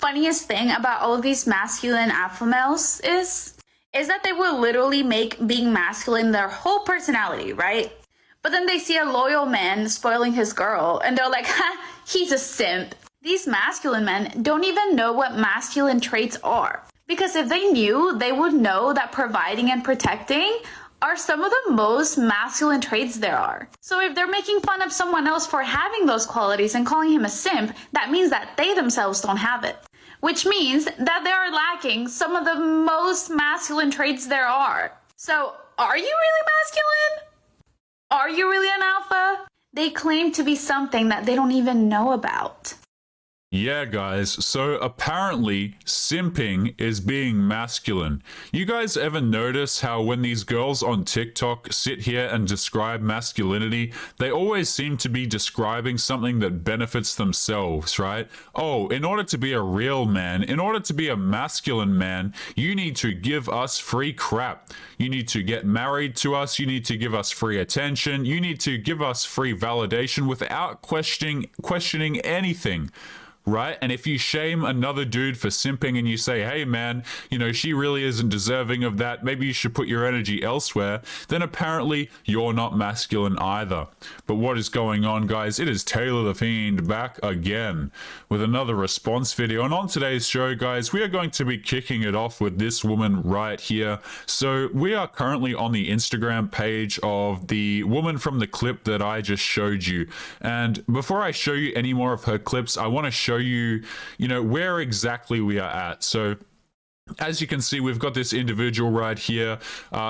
funniest thing about all of these masculine alpha males is that they will literally make being masculine their whole personality, right? But then they see a loyal man spoiling his girl and they're like, ha, he's a simp. These masculine men don't even know what masculine traits are. Because if they knew, they would know that providing and protecting are some of the most masculine traits there are. So if they're making fun of someone else for having those qualities and calling him a simp, that means that they themselves don't have it. Which means that they are lacking some of the most masculine traits there are. So, are you really masculine? Are you really an alpha? They claim to be something that they don't even know about. Yeah, guys, so apparently simping is being masculine. You guys ever notice how when these girls on TikTok sit here and describe masculinity, they always seem to be describing something that benefits themselves, right? Oh, in order to be a real man, in order to be a masculine man, you need to give us free crap. You need to get married to us. You need to give us free attention. You need to give us free validation without questioning anything. Right? And if you shame another dude for simping and you say, hey man, you know, she really isn't deserving of that, maybe you should put your energy elsewhere, then apparently you're not masculine either. But what is going on, guys? It is Taylor the Fiend back again with another response video. And on today's show, guys, we are going to be kicking it off with this woman right here. So we are currently on the Instagram page of the woman from the clip that I just showed you. And before I show you any more of her clips, I want to show you know, where exactly we are at. So as you can see, we've got this individual right here.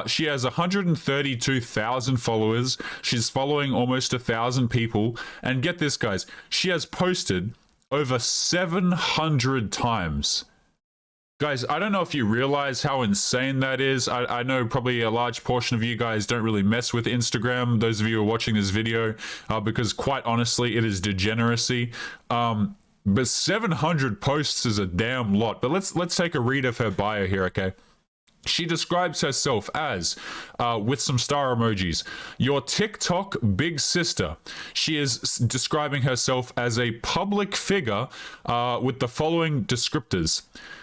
She has 132,000 followers. She's following almost 1,000 people. And get this, guys, she has posted over 700 times. Guys, I don't know if you realize how insane that is. I know probably a large portion of you guys don't really mess with Instagram, those of you who are watching this video, because quite honestly, it is degeneracy. But 700 posts is a damn lot. But let's take a read of her bio here, okay? She describes herself as, with some star emojis, your TikTok big sister. She is describing herself as a public figure with the following descriptors.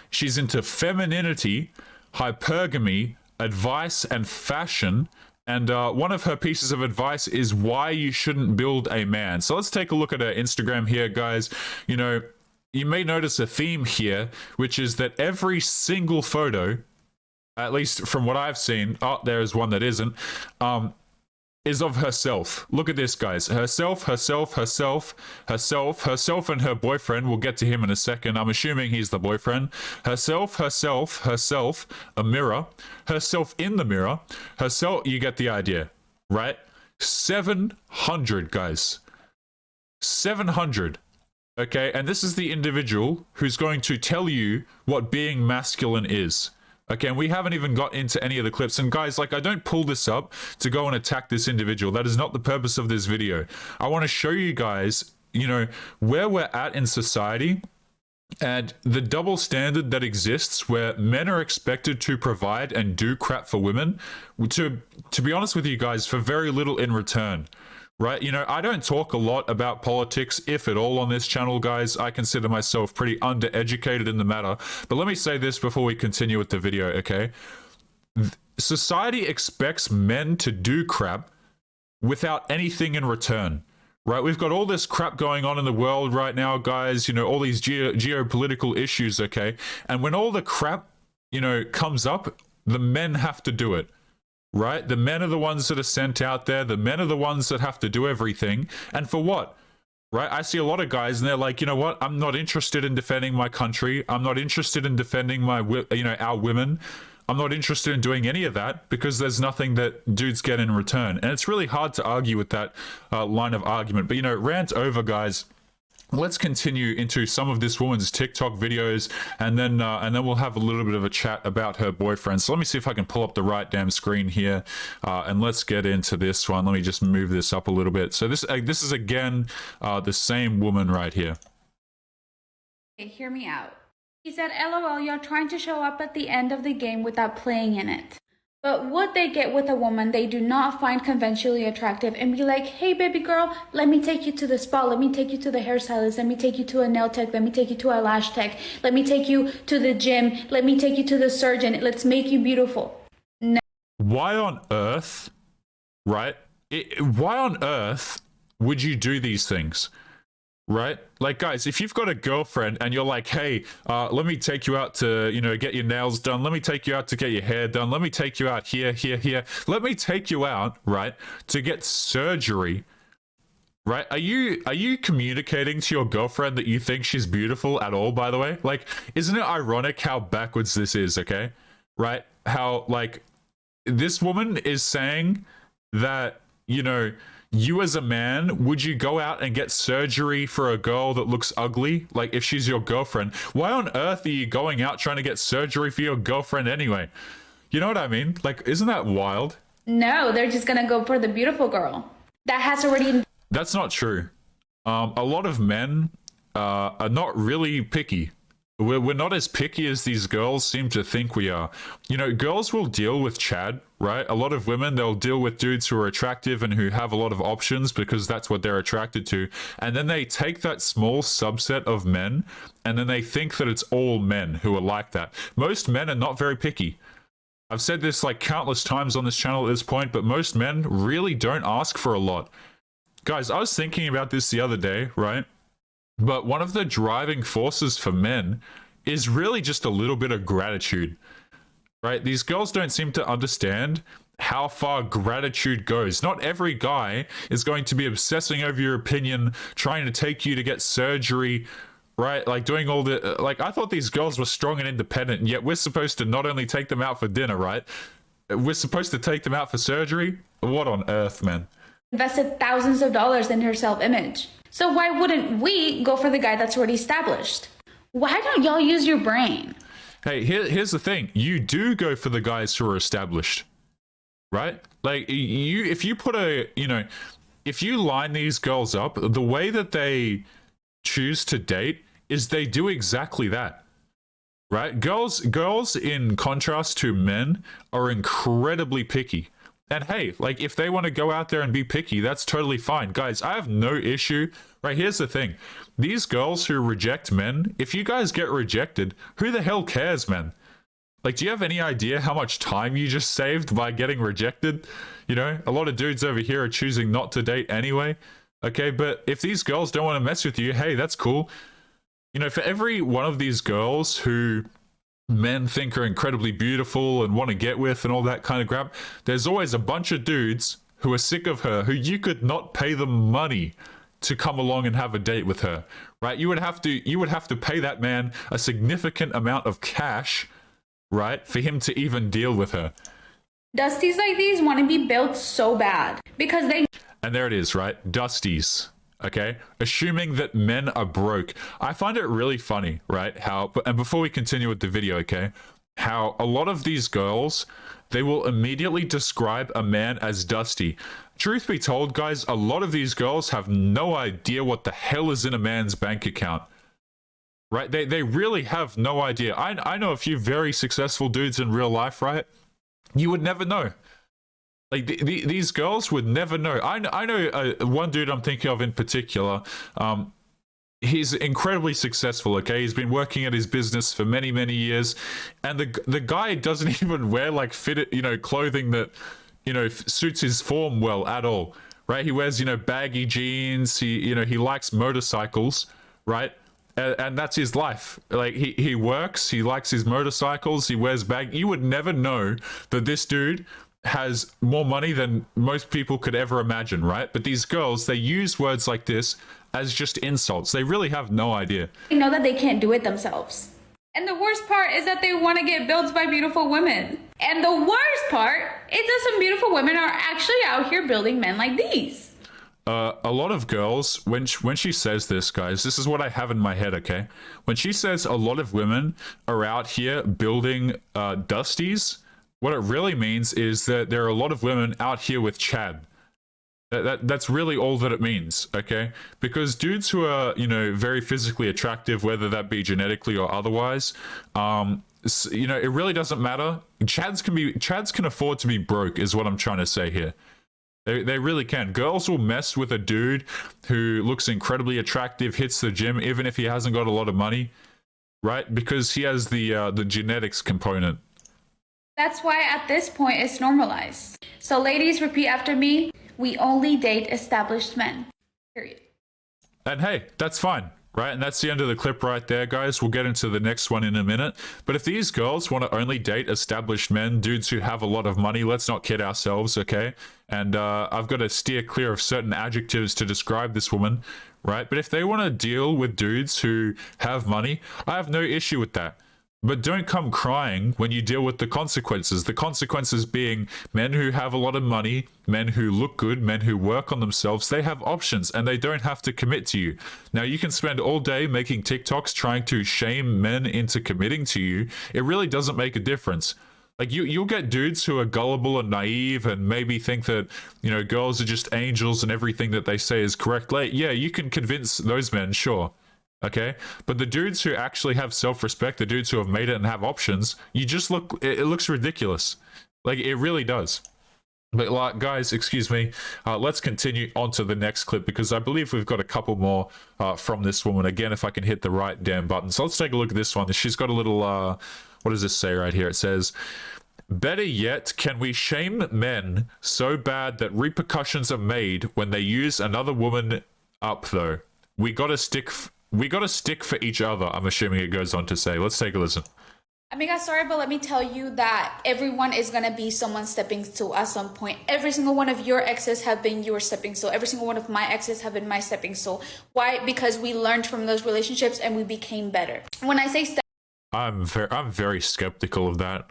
She's into femininity, hypergamy, advice, and fashion. And one of her pieces of advice is why you shouldn't build a man. So let's take a look at her Instagram here, guys. You know, you may notice a theme here, which is that every single photo, at least from what I've seen, there is one that isn't, is of herself. Look at this, guys. Herself, and her boyfriend. We'll get to him in a second. I'm assuming he's the boyfriend. Herself, a mirror. Herself in the mirror. Herself, you get the idea, right? 700, guys. 700. Okay, and this is the individual who's going to tell you what being masculine is. Okay, and we haven't even got into any of the clips. And guys, like, I don't pull this up to go and attack this individual. That is not the purpose of this video. I want to show you guys, you know, where we're at in society and the double standard that exists where men are expected to provide and do crap for women, to be honest with you guys, for very little in return. Right? You know, I don't talk a lot about politics, if at all, on this channel, guys. I consider myself pretty undereducated in the matter. But let me say this before we continue with the video, okay? Society expects men to do crap without anything in return. Right? We've got all this crap going on in the world right now, guys. You know, all these geopolitical issues, okay? And when all the crap, you know, comes up, the men have to do it. Right? The men are the ones that are sent out there. The men are the ones that have to do everything. And for what? Right? I see a lot of guys and they're like, you know what? I'm not interested in defending my country. I'm not interested in defending our women. I'm not interested in doing any of that because there's nothing that dudes get in return. And it's really hard to argue with that line of argument. But, you know, rant over, guys. Let's continue into some of this woman's TikTok videos, and then we'll have a little bit of a chat about her boyfriend. So let me see if I can pull up the right damn screen here, and let's get into this one. Let me just move this up a little bit. So this is again the same woman right here. Okay, hear me out. He said, LOL, you're trying to show up at the end of the game without playing in it. But what they get with a woman they do not find conventionally attractive and be like, hey, baby girl, let me take you to the spa. Let me take you to the hairstylist. Let me take you to a nail tech. Let me take you to a lash tech. Let me take you to the gym. Let me take you to the surgeon. Let's make you beautiful. No. Why on earth, right? Why on earth would you do these things? Right? Like, guys, if you've got a girlfriend and you're like, hey, let me take you out to, get your nails done. Let me take you out to get your hair done. Let me take you out here. Let me take you out, right, to get surgery, right? Are you communicating to your girlfriend that you think she's beautiful at all, by the way? Like, isn't it ironic how backwards this is, okay? Right? How, like, this woman is saying that, you as a man, would you go out and get surgery for a girl that looks ugly? Like, if she's your girlfriend, why on earth are you going out trying to get surgery for your girlfriend anyway? You know what I mean? Like, isn't that wild? No, they're just gonna go for the beautiful girl that has already. That's not true. A lot of men are not really picky. We're not as picky as these girls seem to think we are. Girls will deal with Chad, right? A lot of women, they'll deal with dudes who are attractive and who have a lot of options because that's what they're attracted to. And then they take that small subset of men and then they think that it's all men who are like that. Most men are not very picky. I've said this like countless times on this channel at this point, but most men really don't ask for a lot. Guys, I was thinking about this the other day, right? But one of the driving forces for men is really just a little bit of gratitude, right? These girls don't seem to understand how far gratitude goes. Not every guy is going to be obsessing over your opinion, trying to take you to get surgery, right? Like doing all the, like, I thought these girls were strong and independent, and yet we're supposed to not only take them out for dinner, right? We're supposed to take them out for surgery? What on earth, man? Invested thousands of dollars in her self-image. So why wouldn't we go for the guy that's already established? Why don't y'all use your brain? Hey, here's the thing. You do go for the guys who are established, right? Like, if you put if you line these girls up, the way that they choose to date is they do exactly that, right? Girls, in contrast to men, are incredibly picky. And hey, like, if they want to go out there and be picky, that's totally fine. Guys, I have no issue. Right, here's the thing. These girls who reject men, if you guys get rejected, who the hell cares, man? Like, do you have any idea how much time you just saved by getting rejected? A lot of dudes over here are choosing not to date anyway. Okay, but if these girls don't want to mess with you, hey, that's cool. For every one of these girls who men think are incredibly beautiful and want to get with and all that kind of crap, there's always a bunch of dudes who are sick of her, who you could not pay them money to come along and have a date with her, right? You would have to pay that man a significant amount of cash, right, for him to even deal with her. Dusties like these want to be built so bad because they. And there it is, right? Dusties. Okay, assuming that men are broke. I find it really funny, right? And before we continue with the video, okay, how a lot of these girls, they will immediately describe a man as dusty. Truth be told, guys, a lot of these girls have no idea what the hell is in a man's bank account, right? They really have no idea. I know a few very successful dudes in real life, right? You would never know. Like, these girls would never know. I know one dude I'm thinking of in particular. He's incredibly successful, okay? He's been working at his business for many, many years. And the guy doesn't even wear, like, fitted, clothing that, suits his form well at all, right? He wears, baggy jeans. He likes motorcycles, right? And that's his life. Like, he works, he likes his motorcycles, he wears You would never know that this dude has more money than most people could ever imagine, right? But these girls, they use words like this as just insults. They really have no idea. They know that they can't do it themselves. And the worst part is that they want to get built by beautiful women. And the worst part is that some beautiful women are actually out here building men like these. A lot of girls, when she says this, guys, this is what I have in my head, okay? When she says a lot of women are out here building dusties, what it really means is that there are a lot of women out here with Chad, That's really all that it means, okay? Because dudes who are, very physically attractive, whether that be genetically or otherwise, it really doesn't matter. Chads can afford to be broke, is what I'm trying to say here. They really can. Girls will mess with a dude who looks incredibly attractive, hits the gym, even if he hasn't got a lot of money, right? Because he has the genetics component. That's why at this point it's normalized. So ladies, repeat after me. We only date established men. Period. And hey, that's fine, right? And that's the end of the clip right there, guys. We'll get into the next one in a minute. But if these girls want to only date established men, dudes who have a lot of money, let's not kid ourselves, okay? And I've got to steer clear of certain adjectives to describe this woman, right? But if they want to deal with dudes who have money, I have no issue with that. But don't come crying when you deal with the consequences. The consequences being men who have a lot of money, men who look good, men who work on themselves, they have options and they don't have to commit to you. Now, you can spend all day making TikToks trying to shame men into committing to you. It really doesn't make a difference. Like, you'll get dudes who are gullible and naive and maybe think that, girls are just angels and everything that they say is correct. Like, yeah, you can convince those men, sure. Okay, but the dudes who actually have self-respect, the dudes who have made it and have options, it looks ridiculous. Like, it really does. But like, guys, excuse me, let's continue on to the next clip, because I believe we've got a couple more from this woman. Again, if I can hit the right damn button. So let's take a look at this one. She's got a little, what does this say right here? It says, better yet, can we shame men so bad that repercussions are made when they use another woman up, though? We got to stick for each other, I'm assuming it goes on to say. Let's take a listen. Amiga, sorry, but let me tell you that everyone is going to be someone's stepping stool at some point. Every single one of your exes have been your stepping stool. Every single one of my exes have been my stepping stool. Why? Because we learned from those relationships and we became better. When I say I'm very skeptical of that.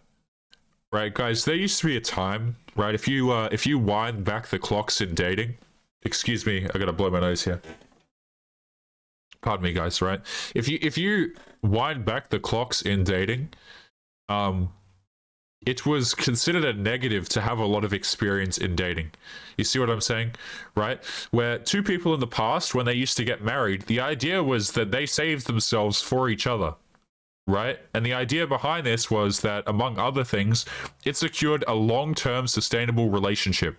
Right, guys, there used to be a time, right? If you wind back the clocks in dating, excuse me, I got to blow my nose here. Pardon me, guys, right? If you wind back the clocks in dating, it was considered a negative to have a lot of experience in dating. You see what I'm saying? Right? Where two people in the past, when they used to get married, the idea was that they saved themselves for each other. Right? And the idea behind this was that, among other things, it secured a long-term sustainable relationship.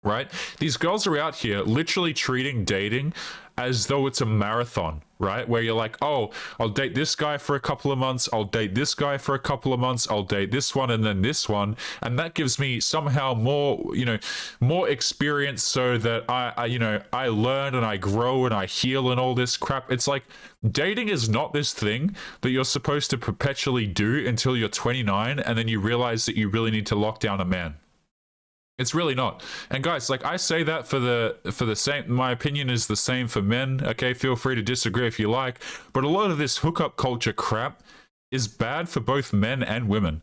Right? These girls are out here literally treating dating as though it's a marathon, right? Where you're like, oh, I'll date this guy for a couple of months, I'll date this guy for a couple of months, I'll date this one and then this one, and that gives me somehow more experience, so that I learn and I grow and I heal and all this crap. It's like, dating is not this thing that you're supposed to perpetually do until you're 29 and then you realize that you really need to lock down a man. It's really not. And guys, like, I say that for the same, my opinion is the same for men, okay? Feel free to disagree if you like, but a lot of this hookup culture crap is bad for both men and women,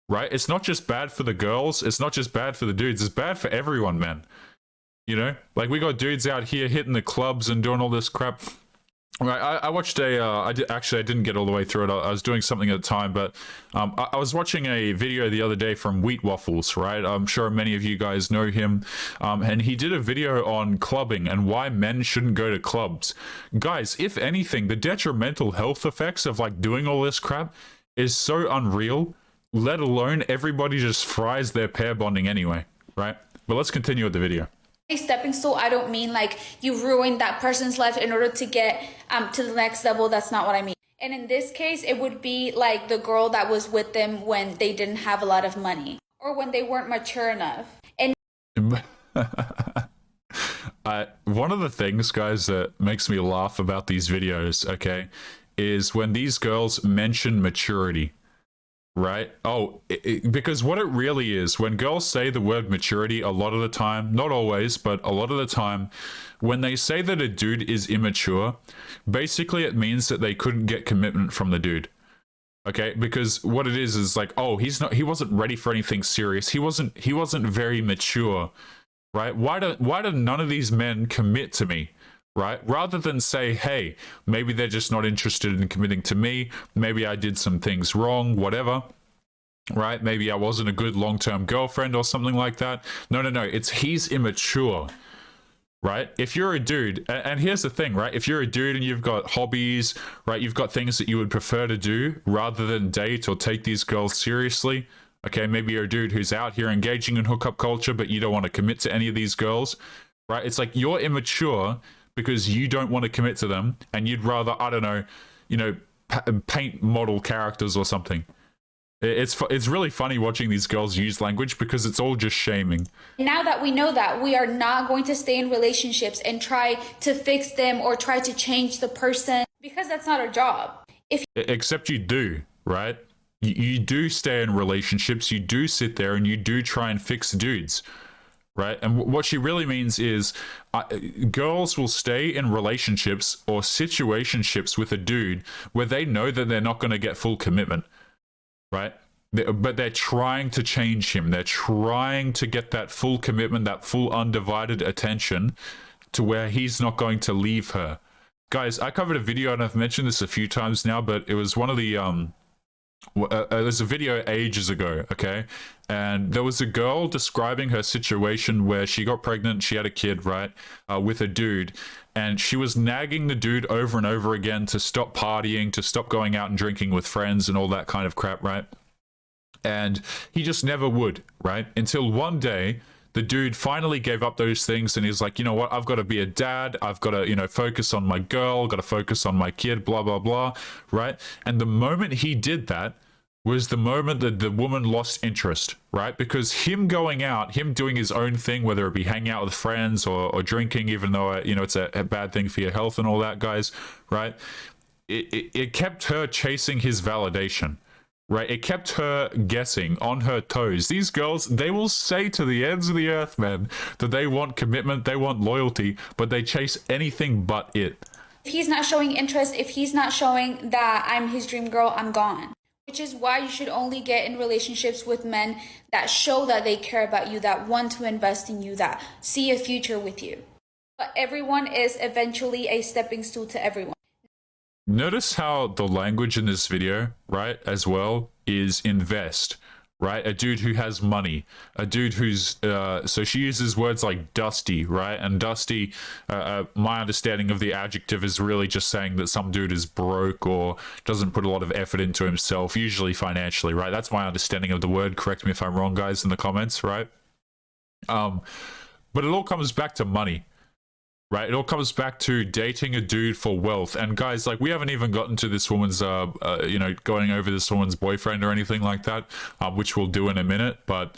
right? It's not just bad for the girls, it's not just bad for the dudes, it's bad for everyone, man. Like, we got dudes out here hitting the clubs and doing all this crap. Right, I watched I didn't get all the way through it. I was doing something at the time, but I was watching a video the other day from Wheat Waffles, right? I'm sure many of you guys know him, and he did a video on clubbing and why men shouldn't go to clubs. Guys, if anything, the detrimental health effects of, like, doing all this crap is so unreal, let alone everybody just fries their pair bonding anyway, right? But let's continue with the video. A stepping stool, I don't mean like you ruined that person's life in order to get to the next level. That's not what I mean. And in this case, it would be like the girl that was with them when they didn't have a lot of money or when they weren't mature enough. And one of the things, guys, that makes me laugh about these videos, okay, is when these girls mention maturity. Right? Oh, because what it really is, when girls say the word maturity, a lot of the time, not always, but a lot of the time, when they say that a dude is immature, basically it means that they couldn't get commitment from the dude. Okay? Because what it is like, oh, he wasn't ready for anything serious. He wasn't very mature. Right? Why do none of these men commit to me? Right? Rather than say, hey, maybe they're just not interested in committing to me. Maybe I did some things wrong, whatever. Right? Maybe I wasn't a good long-term girlfriend or something like that. No. It's he's immature. right? If you're a dude, and here's the thing, right? If you're a dude and you've got hobbies, right? You've got things that you would prefer to do rather than date or take these girls seriously. Okay, maybe you're a dude who's out here engaging in hookup culture, but you don't want to commit to any of these girls, right? It's like you're immature because you don't want to commit to them, and you'd rather, I don't know, paint model characters or something. It's really funny watching these girls use language because it's all just shaming. Now that we know that, we are not going to stay in relationships and try to fix them or try to change the person, because that's not our job. Except you do, right? You do stay in relationships, you do sit there and you do try and fix dudes, right? And what she really means is girls will stay in relationships or situationships with a dude where they know that they're not going to get full commitment, right? But they're trying to change him. They're trying to get that full commitment, that full undivided attention to where he's not going to leave her. Guys, I covered a video, and I've mentioned this a few times now, but it was one of the there's a video ages ago, okay, and there was a girl describing her situation where she got pregnant, she had a kid, right, with a dude, and she was nagging the dude over and over again to stop partying, to stop going out and drinking with friends and all that kind of crap, right? And he just never would, right? Until one day the dude finally gave up those things, and he's like, you know what, I've got to be a dad, I've got to, focus on my girl, got to focus on my kid, blah, blah, blah, right? And the moment he did that was the moment that the woman lost interest, right? Because him going out, him doing his own thing, whether it be hanging out with friends or drinking, even though, it's a bad thing for your health and all that, guys, right? It kept her chasing his validation. Right, it kept her guessing, on her toes. These girls, they will say to the ends of the earth, man, that they want commitment, they want loyalty, but they chase anything but it. If he's not showing interest, if he's not showing that I'm his dream girl, I'm gone. Which is why you should only get in relationships with men that show that they care about you, that want to invest in you, that see a future with you. But everyone is eventually a stepping stool to everyone. Notice how the language in this video, right, as well, is invest, right? A dude who has money, a dude who's, so she uses words like dusty, right? And dusty, my understanding of the adjective is really just saying that some dude is broke or doesn't put a lot of effort into himself, usually financially, right? That's my understanding of the word. Correct me if I'm wrong, guys, in the comments, right? But it all comes back to money. Right, it all comes back to dating a dude for wealth. And guys, like, we haven't even gotten to this woman's, going over this woman's boyfriend or anything like that, which we'll do in a minute. But,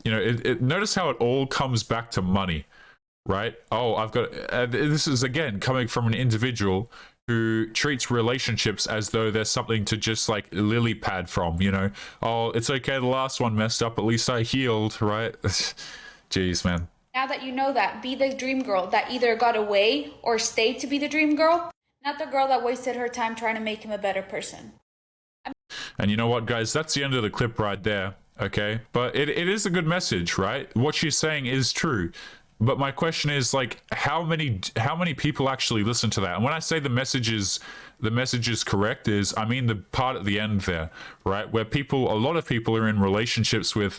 notice how it all comes back to money, right? Oh, I've got, this is again coming from an individual who treats relationships as though there's something to just like lily pad from, Oh, it's okay, the last one messed up, at least I healed, right? Jeez, man. Now that you know that, be the dream girl that either got away or stayed to be the dream girl, not the girl that wasted her time trying to make him a better person. And you know what, guys? That's the end of the clip right there, okay? But it is a good message, right? What she's saying is true. But my question is, like, how many people actually listen to that? And when I say the message is correct, is I mean the part at the end there, right? Where a lot of people are in relationships with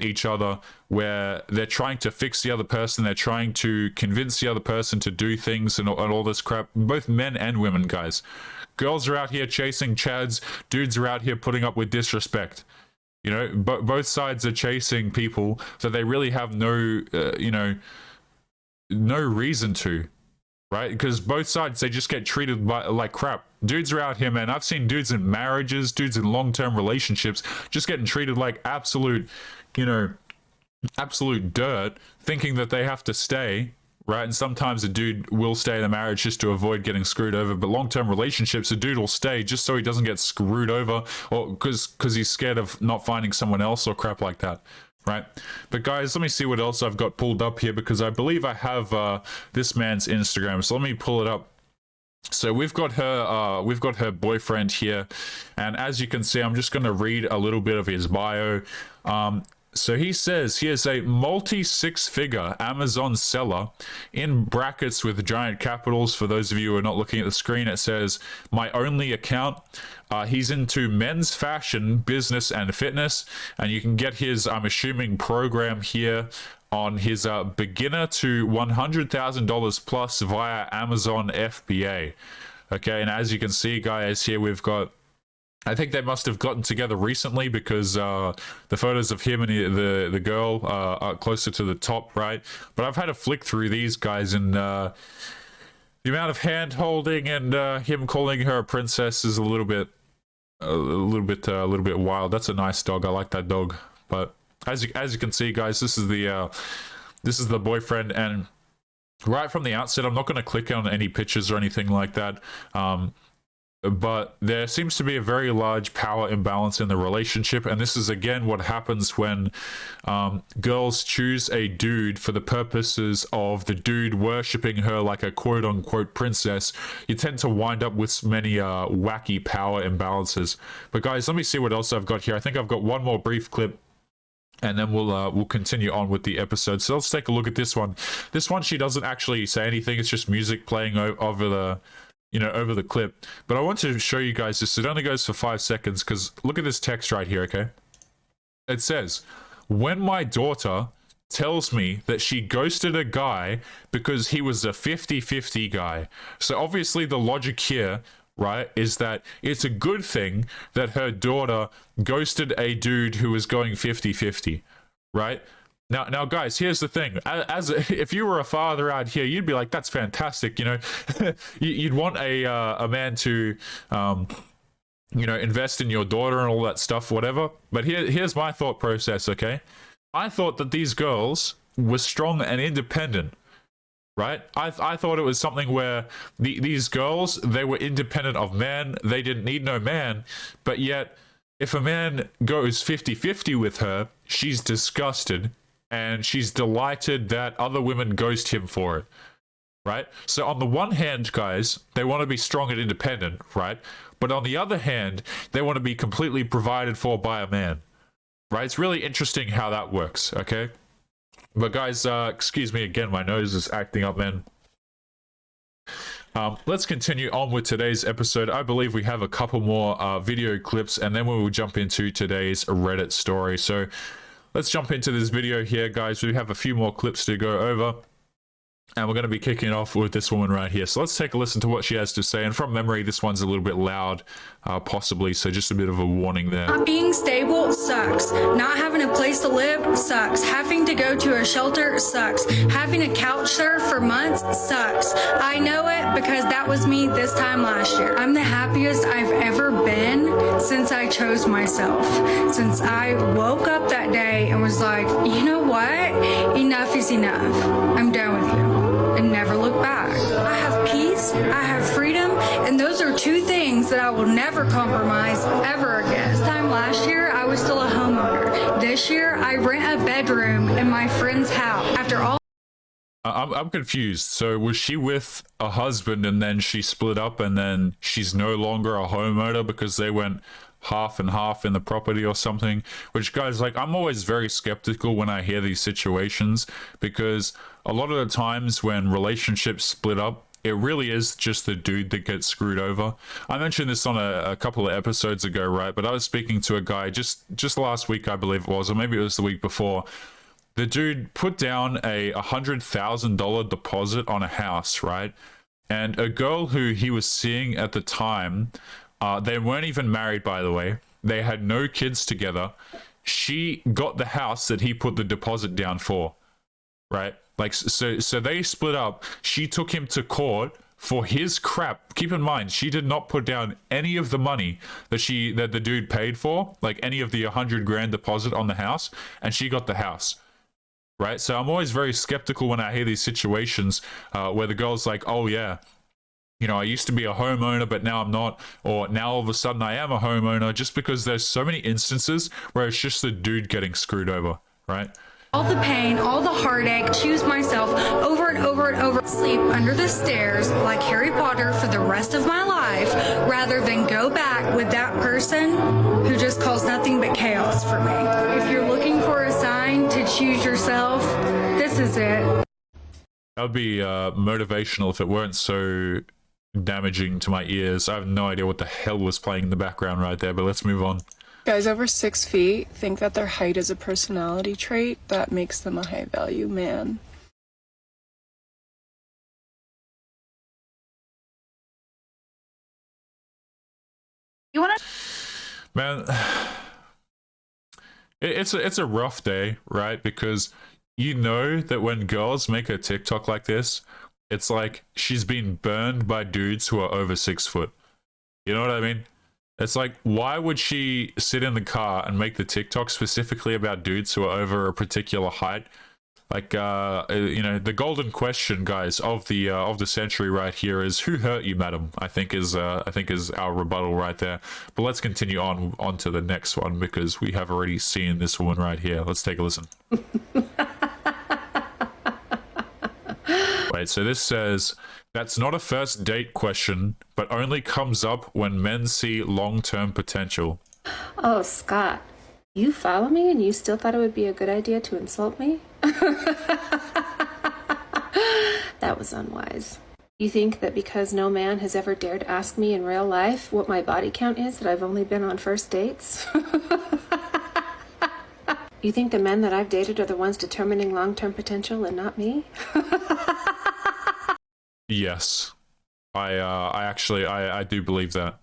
each other where they're trying to fix the other person, they're trying to convince the other person to do things and all this crap, both men and women, guys. Girls are out here chasing chads, dudes are out here putting up with disrespect. Both sides are chasing people that they really have no reason to, right? Because both sides, they just get treated like crap. Dudes are out here, man. I've seen dudes in marriages, dudes in long-term relationships, just getting treated like absolute dirt, thinking that they have to stay, right? And sometimes a dude will stay in a marriage just to avoid getting screwed over, but long-term relationships, a dude will stay just so he doesn't get screwed over, or because he's scared of not finding someone else or crap like that, right? But guys, let me see what else I've got pulled up here, because I believe I have this man's Instagram, so let me pull it up. So we've got her boyfriend here, and as you can see, I'm just going to read a little bit of his bio. So he says he is a multi-six-figure Amazon seller, in brackets with giant capitals. For those of you who are not looking at the screen, it says my only account. He's into men's fashion, business, and fitness, and you can get his, I'm assuming, program here on his beginner to $100,000 plus via Amazon FBA. Okay, and as you can see, guys, here we've got, I think they must have gotten together recently because the photos of him and the girl are closer to the top, right? But I've had to flick through these guys, and the amount of hand holding and him calling her a princess is a little bit wild. That's a nice dog. I like that dog. But as you can see, guys, this is the boyfriend, and right from the outset, I'm not going to click on any pictures or anything like that. But there seems to be a very large power imbalance in the relationship, and this is again what happens when girls choose a dude for the purposes of the dude worshipping her like a quote-unquote princess. You tend to wind up with many wacky power imbalances. But guys, let me see what else I've got here. I think I've got one more brief clip, and then we'll continue on with the episode. So let's take a look at this one. This one, she doesn't actually say anything. It's just music playing over the clip. But I want to show you guys this. It only goes for 5 seconds, because look at this text right here, okay? It says, when my daughter tells me that she ghosted a guy because he was a 50-50 guy. So obviously the logic here, right, is that it's a good thing that her daughter ghosted a dude who was going 50-50, right? Now, guys, here's the thing. If you were a father out here, you'd be like, "That's fantastic," you know. You'd want a man to, invest in your daughter and all that stuff, whatever. But here's my thought process. Okay, I thought that these girls were strong and independent, right? I thought it was something where these girls, they were independent of man. They didn't need no man, but yet, if a man goes 50-50 with her, she's disgusted. And she's delighted that other women ghost him for it, right? So on the one hand, guys, they want to be strong and independent, right? But on the other hand, they want to be completely provided for by a man, right? It's really interesting how that works, okay? But guys, excuse me again, my nose is acting up, man. Let's continue on with today's episode. I believe we have a couple more video clips, and then we will jump into today's Reddit story. So let's jump into this video here, guys. We have a few more clips to go over, and we're going to be kicking off with this woman right here. So let's take a listen to what she has to say. And from memory, this one's a little bit loud, possibly, so just a bit of a warning there. Not being stable sucks. Not having a place to live sucks. Having to go to a shelter sucks. Having a couch surf for months sucks. I know it because that was me this time last year. I'm the happiest I've ever been since I chose myself. Since I woke up that day and was like, you know what? Enough is enough. I'm done with you. And never look back. I have peace, I have freedom, and those are two things that I will never compromise ever again. This time last year, I was still a homeowner. This year, I rent a bedroom in my friend's house. After all, I'm confused. So was she with a husband and then she split up and then she's no longer a homeowner because they went half and half in the property or something? Which, guys, like, I'm always very skeptical when I hear these situations, because a lot of the times when relationships split up, it really is just the dude that gets screwed over. I mentioned this on a couple of episodes ago, right? But I was speaking to a guy just last week, I believe it was, or maybe it was the week before. The dude put down a $100,000 deposit on a house, right? And a girl who he was seeing at the time, they weren't even married, by the way. They had no kids together. She got the house that he put the deposit down for, right? Like, so they split up. She took him to court for his crap. Keep in mind, she did not put down any of the money that the dude paid for, like any of the $100,000 deposit on the house, and she got the house. Right? So I'm always very skeptical when I hear these situations where the girl's like, oh yeah, you know, I used to be a homeowner, but now I'm not, or now all of a sudden I am a homeowner, just because there's so many instances where it's just the dude getting screwed over, right? all the pain, all the heartache, choose myself over and over and over, sleep under the stairs like Harry Potter for the rest of my life, rather than go back with that person who just caused nothing but chaos for me. If you're looking for a sign to choose yourself, this is it. That would be motivational if it weren't so damaging to my ears. I have no idea what the hell was playing in the background right there, but let's move on. Guys over 6 feet think that their height is a personality trait that makes them a high value man. You want to? Man, it's a rough day, right? Because you know that when girls make a TikTok like this, it's like she's been burned by dudes who are over 6 foot. You know what I mean? It's like, why would she sit in the car and make the TikTok specifically about dudes who are over a particular height? Like, you know, the golden question, guys, of the century right here is, who hurt you, madam? I think is our rebuttal right there. But let's continue on to the next one, because we have already seen this one right here. Let's take a listen. Wait, so this says, that's not a first date question, but only comes up when men see long-term potential. Oh, Scott, you follow me and you still thought it would be a good idea to insult me? That was unwise. You think that because no man has ever dared ask me in real life what my body count is, that I've only been on first dates? You think the men that I've dated are the ones determining long-term potential and not me? Yes, I actually do believe that,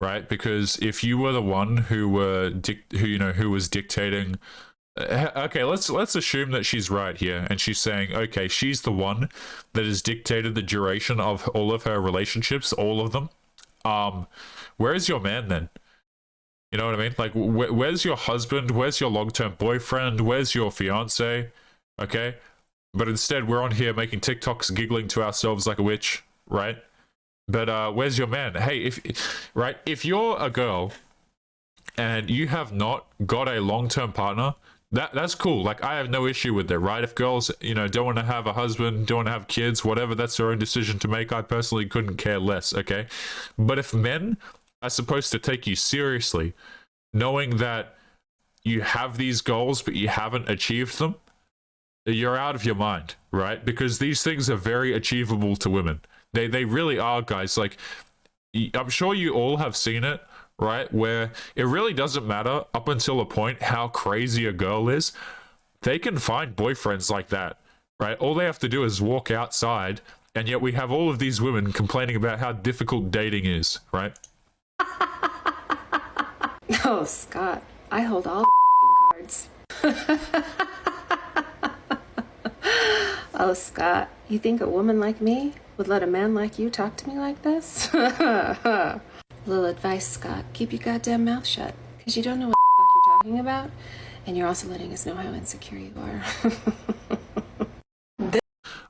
right? Because if you were the one who was dictating, okay, let's assume that she's right here, and she's saying, okay, she's the one that has dictated the duration of all of her relationships, all of them. Where's your man then? You know what I mean? Like, where's your husband? Where's your long-term boyfriend? Where's your fiance? Okay. But instead, we're on here making TikToks, giggling to ourselves like a witch, right? But where's your man? Hey, if you're a girl and you have not got a long-term partner, that's cool. Like, I have no issue with that, right? If girls, don't want to have a husband, don't want to have kids, whatever, that's their own decision to make. I personally couldn't care less, okay? But if men are supposed to take you seriously, knowing that you have these goals but you haven't achieved them, you're out of your mind, right? Because these things are very achievable to women. They really are, guys. Like, I'm sure you all have seen it, right? Where it really doesn't matter up until a point how crazy a girl is. They can find boyfriends like that, right? All they have to do is walk outside, and yet we have all of these women complaining about how difficult dating is, right? Oh, Scott, I hold all cards. Oh, Scott, you think a woman like me would let a man like you talk to me like this? Little advice, Scott. Keep your goddamn mouth shut, because you don't know what the fuck you're talking about, and you're also letting us know how insecure you are.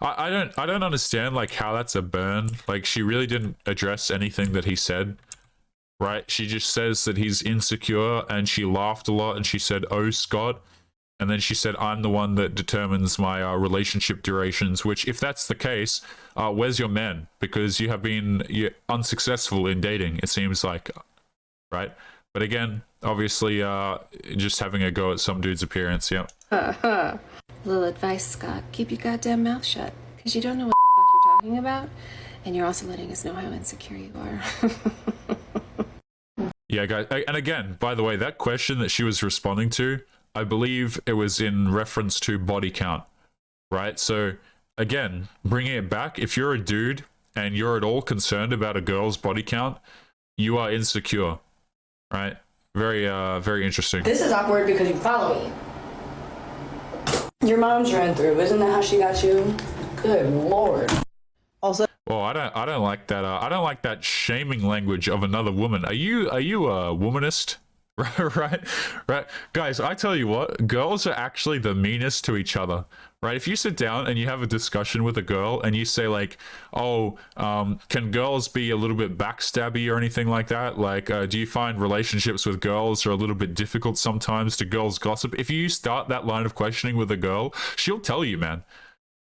I don't understand, like, how that's a burn. Like, she really didn't address anything that he said, right? She just says that he's insecure, and she laughed a lot, and she said, "Oh, Scott." And then she said, "I'm the one that determines my relationship durations," which, if that's the case, where's your man? Because you're unsuccessful in dating, it seems like, right? But again, obviously, just having a go at some dude's appearance, yeah. Little advice, Scott. Keep your goddamn mouth shut, because you don't know what the fuck you're talking about, and you're also letting us know how insecure you are. Yeah, guys. And again, by the way, that question that she was responding to, I believe it was in reference to body count, right? So again, bringing it back, if you're a dude and you're at all concerned about a girl's body count, you are insecure, right? Very, very interesting. This is awkward because you follow me. Your mom's ran through. Isn't that how she got you? Good Lord. Also, well, I don't like that. I don't like that shaming language of another woman. Are you a womanist? right, guys. I tell you what, girls are actually the meanest to each other. Right? If you sit down and you have a discussion with a girl and you say like, "Oh, can girls be a little bit backstabby or anything like that? Like, do you find relationships with girls are a little bit difficult sometimes? Do girls gossip?" If you start that line of questioning with a girl, she'll tell you, man.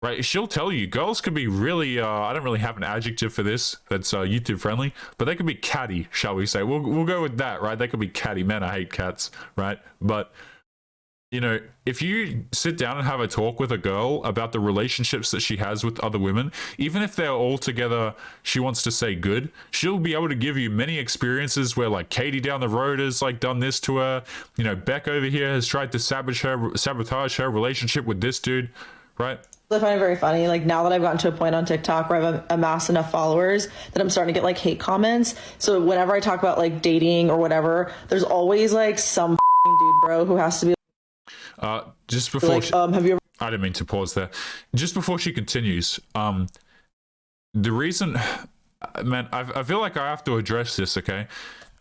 Right? She'll tell you. Girls can be really, I don't really have an adjective for this that's YouTube friendly, but they can be catty, shall we say. We'll go with that, right? They can be catty. Man, I hate cats, right? But you know, if you sit down and have a talk with a girl about the relationships that she has with other women, even if they're all together, she wants to say good, she'll be able to give you many experiences where like Katie down the road has like done this to her. You know, Beck over here has tried to sabotage her relationship with this dude, right? I find it very funny. Like now that I've gotten to a point on TikTok where I've amassed enough followers that I'm starting to get like hate comments. So whenever I talk about like dating or whatever, there's always like some dude bro who has to be just before like, have you ever? I didn't mean to pause there. Just before she continues, the reason, man, I feel like I have to address this. Okay,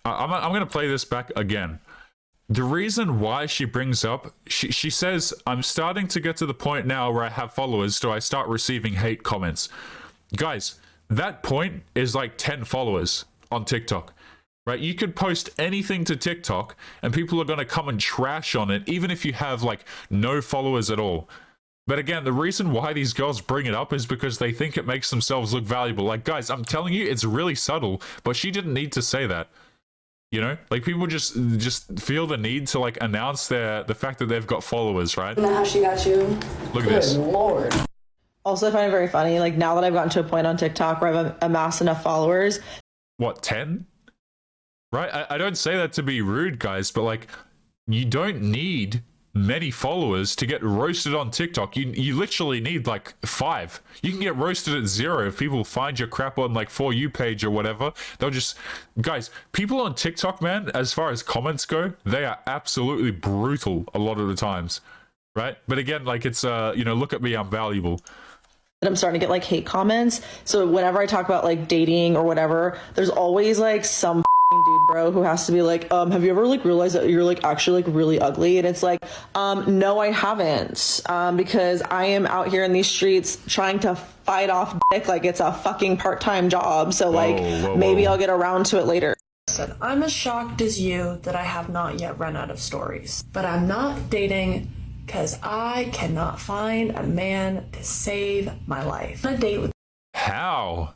I'm gonna play this back again. The reason why she brings up, she says, I'm starting to get to the point now where I have followers, so I start receiving hate comments. Guys, that point is like 10 followers on TikTok, right? You could post anything to TikTok and people are going to come and trash on it, even if you have like no followers at all. But again, the reason why these girls bring it up is because they think it makes themselves look valuable. Like, guys, I'm telling you, it's really subtle, but she didn't need to say that. You know, like people just feel the need to like announce the fact that they've got followers, right? Isn't that how she got you? Look at this. Good Lord. Also, I find it very funny. Like now that I've gotten to a point on TikTok where I've amassed enough followers. What, 10? Right? I don't say that to be rude, guys, but like you don't need many followers to get roasted on TikTok. You literally need like 5. You can get roasted at 0 if people find your crap on like For You page or whatever. They'll just, guys, people on TikTok, man, as far as comments go, they are absolutely brutal a lot of the times, right? But again, like it's you know, look at me, I'm valuable. I'm starting to get like hate comments. So whenever I talk about like dating or whatever, there's always like some dude bro who has to be like, have you ever like realized that you're like actually like really ugly? And it's like, no, I haven't, because I am out here in these streets trying to fight off dick like it's a fucking part-time job. So like maybe I'll get around to it later. I'm as shocked as you that I have not yet run out of stories, but I'm not dating because I cannot find a man to save my life. I'm on a date with How?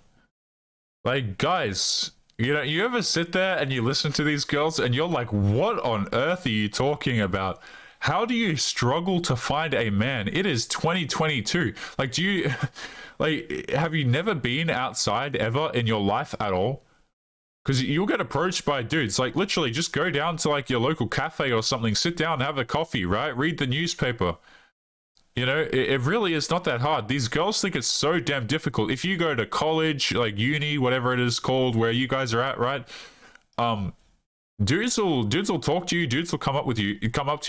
Like, guys, you know, you ever sit there and you listen to these girls and you're like, what on earth are you talking about? How do you struggle to find a man? It is 2022. Like, do you, like, have you never been outside ever in your life at all? Because you'll get approached by dudes. Like, literally, just go down to, like, your local cafe or something, sit down, have a coffee, right? Read the newspaper. You know, it really is not that hard. These girls think it's so damn difficult. If you go to college, like uni, whatever it is called, where you guys are at, right? Dudes will talk to you. Dudes will come up to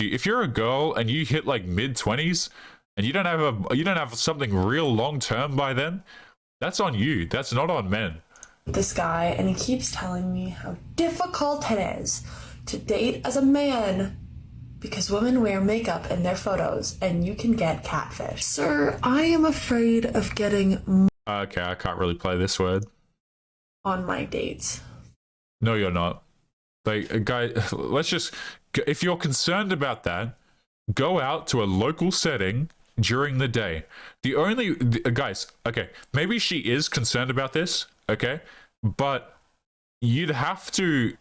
you. If you're a girl and you hit like mid-20s and you don't have something real long term by then, that's on you. That's not on men. this guy, and he keeps telling me how difficult it is to date as a man because women wear makeup in their photos and you can get catfish. Sir, I am afraid of getting Okay, I can't really play this word. on my dates. No, you're not. Like, guy, let's just, if you're concerned about that, go out to a local setting during the day. Guys, okay, maybe she is concerned about this, okay? But you'd have to,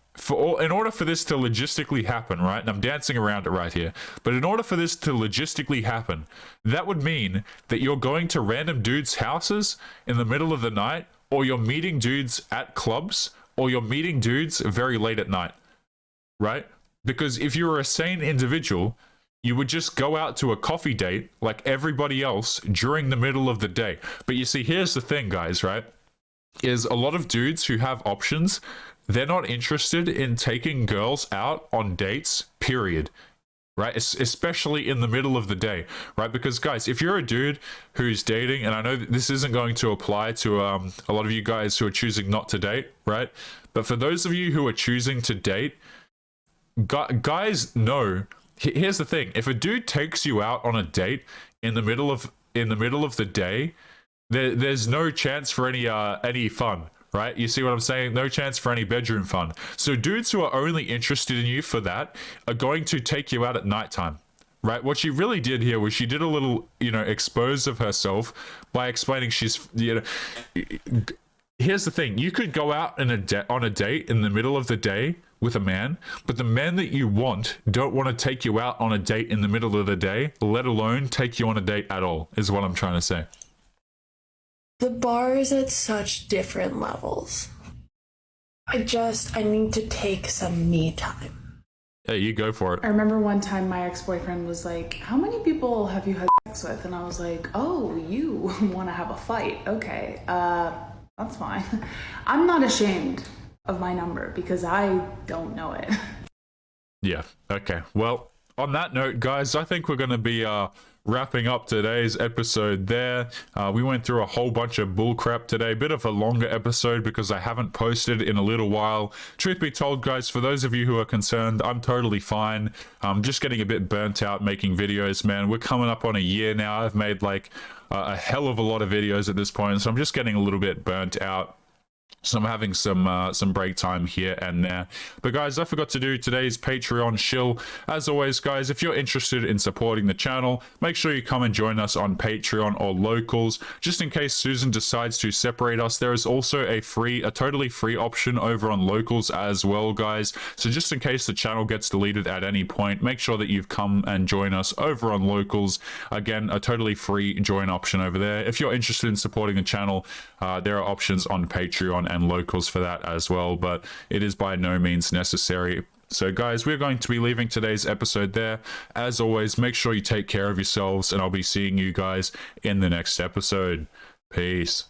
in order for this to logistically happen, right? And I'm dancing around it right here. But in order for this to logistically happen, that would mean that you're going to random dudes' houses in the middle of the night, or you're meeting dudes at clubs, or you're meeting dudes very late at night, right? Because if you were a sane individual, you would just go out to a coffee date like everybody else during the middle of the day. But you see, here's the thing, guys, right? Is a lot of dudes who have options, they're not interested in taking girls out on dates, period. Right? Especially in the middle of the day, right? Because guys, if you're a dude who's dating, and I know that this isn't going to apply to a lot of you guys who are choosing not to date, right? But for those of you who are choosing to date, guys know, here's the thing: if a dude takes you out on a date in the middle of the day, there's no chance for any fun. Right? You see what I'm saying? No chance for any bedroom fun. So dudes who are only interested in you for that are going to take you out at nighttime. Right? What she really did here was she did a little, expose of herself by explaining she's, here's the thing. You could go out on a date in the middle of the day with a man, but the men that you want don't want to take you out on a date in the middle of the day, let alone take you on a date at all, is what I'm trying to say. The bar is at such different levels. I need to take some me time. Hey, you go for it. I remember one time my ex-boyfriend was like, how many people have you had sex with? And I was like, oh, you want to have a fight. Okay, that's fine. I'm not ashamed of my number because I don't know it. Yeah, okay. Well, on that note, guys, I think we're going to be wrapping up today's episode there. We went through a whole bunch of bullcrap today. Bit of a longer episode because I haven't posted in a little while. Truth be told, guys, for those of you who are concerned, I'm totally fine. I'm just getting a bit burnt out making videos, man. We're coming up on a year now. I've made like a hell of a lot of videos at this point, so I'm just getting a little bit burnt out. So I'm having some break time here and there. But guys, I forgot to do today's Patreon shill. As always, guys, if you're interested in supporting the channel, make sure you come and join us on Patreon or Locals. Just in case Susan decides to separate us, there is also a totally free option over on Locals as well, guys. So just in case the channel gets deleted at any point, make sure that you've come and join us over on Locals. Again, a totally free join option over there. If you're interested in supporting the channel, there are options on Patreon and Locals for that as well, but it is by no means necessary. So guys, we're going to be leaving today's episode there. As always, make sure you take care of yourselves, and I'll be seeing you guys in the next episode. Peace.